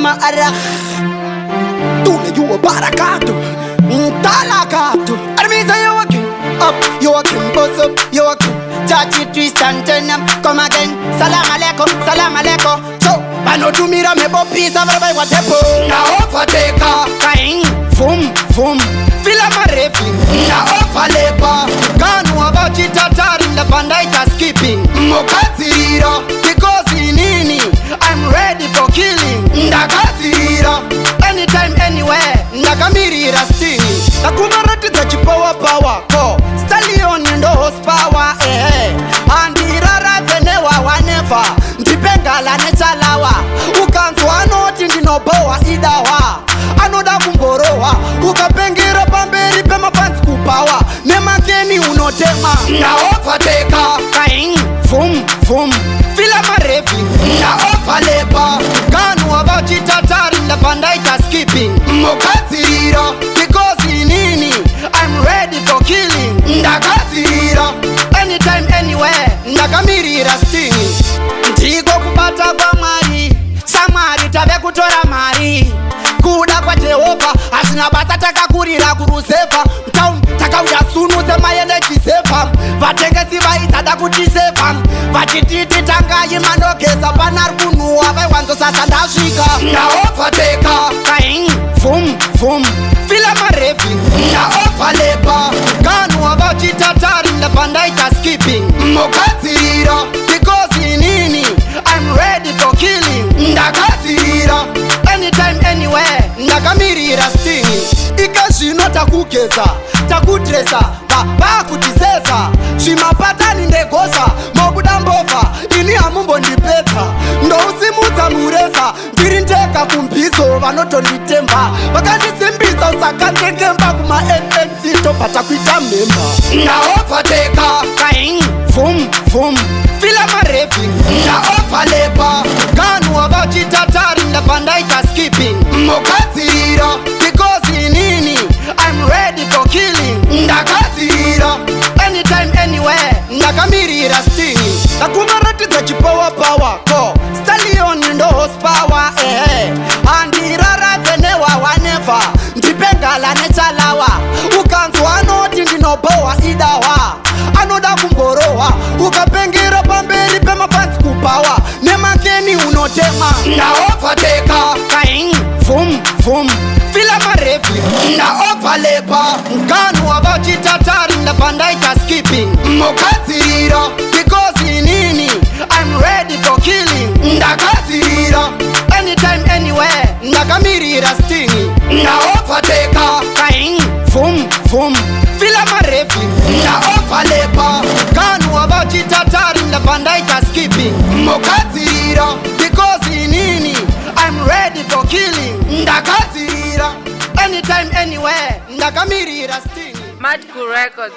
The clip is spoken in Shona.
Arah Tule you a barakatu Talakatu Armisa you walking up, you walking boss up, you walking Chachi twist and turn up, come again Salam alaikum, so Bano to mira me bo peace of a watepo Na opateka, kain, fum, Fila marefi, na opalepa Kanu abachi tatari, the bandaita skipping Mokatira, because nini I'm ready for killing Ndakatira, anytime, anywhere Ndakamirira stini Nakumarati za chipowa power Ko, stallion ndo horsepower Andirara zenewa wanefa Ndipengala nechalawa Ukanzwa noti ndinobowa idawa Anoda kumborowa Ukapengira pamberi pema fansi kupawa Nemakeni unotema Na opateka Kain, fum Fila marefi Na opalepa Kanu abachi tatari Ndapandaita skipping Mokatira Because nini I'm ready for killing Ndakatira Anytime, anywhere Ndakamirira stingi Ndiko kubata kwa mari Samari tabe kutora mari Kuda kwa Jehova Asina basa takakurira kurusefa Mtown takauya sunu sema yende chisefa Vatengesi vaisada kutisefa Vachititi tangayi mandokeza Panar kunuwa vaiwanzo sasa ndashika Na opateka Kain, fum Fila marefi Na opalepa Kanu abachi tatari Ndapandaita skipping Mokatira Because nini I'm ready for killing Ndakatira Anytime, anywhere Ndakamirira stingi Ikashino takugeza Takudresa Vakutisesa Shimapatani ndegosa Mobuda mbova Ini amumbo ndipeta Ndo usimuza mureza Ndirinteka kumbizo Vanoto nitemba Vakanisimbiza usakantekemba Kuma NMC Topata kuita memba Na opateka Kain, fum Fila marefi Na opalepa Kanu abachi tatari Ndapandaita skipping Mokatira Because nini I'm ready for killing Ndakatira Anytime, anywhere Ndakamirira stingi Nakumarati za chipowa power Ko, stallion ndo horsepower Andirara zenewa wanefa Ndipengala nechalawa Ukanzwa noti ndinobowa idawa Anoda kumborowa Ukapengira pamberi pema fansi kupawa Nemakeni unotema Na opateka Kain, fum Fila marefi Na opalepa Nkanu abachi tatari Ndapandaita skipping Mokatira Because nini I'm ready for killing Ndakatira Anytime, anywhere Ndakamirira stingi Na opateka Kain, fum Fila marefi Na opalepa Kanu abachi tatari Ndapandaita skipping Mokatira Because nini I'm ready for killing Ndakatira Anytime, anywhere Ndakamirira stingi Mad Cool Records.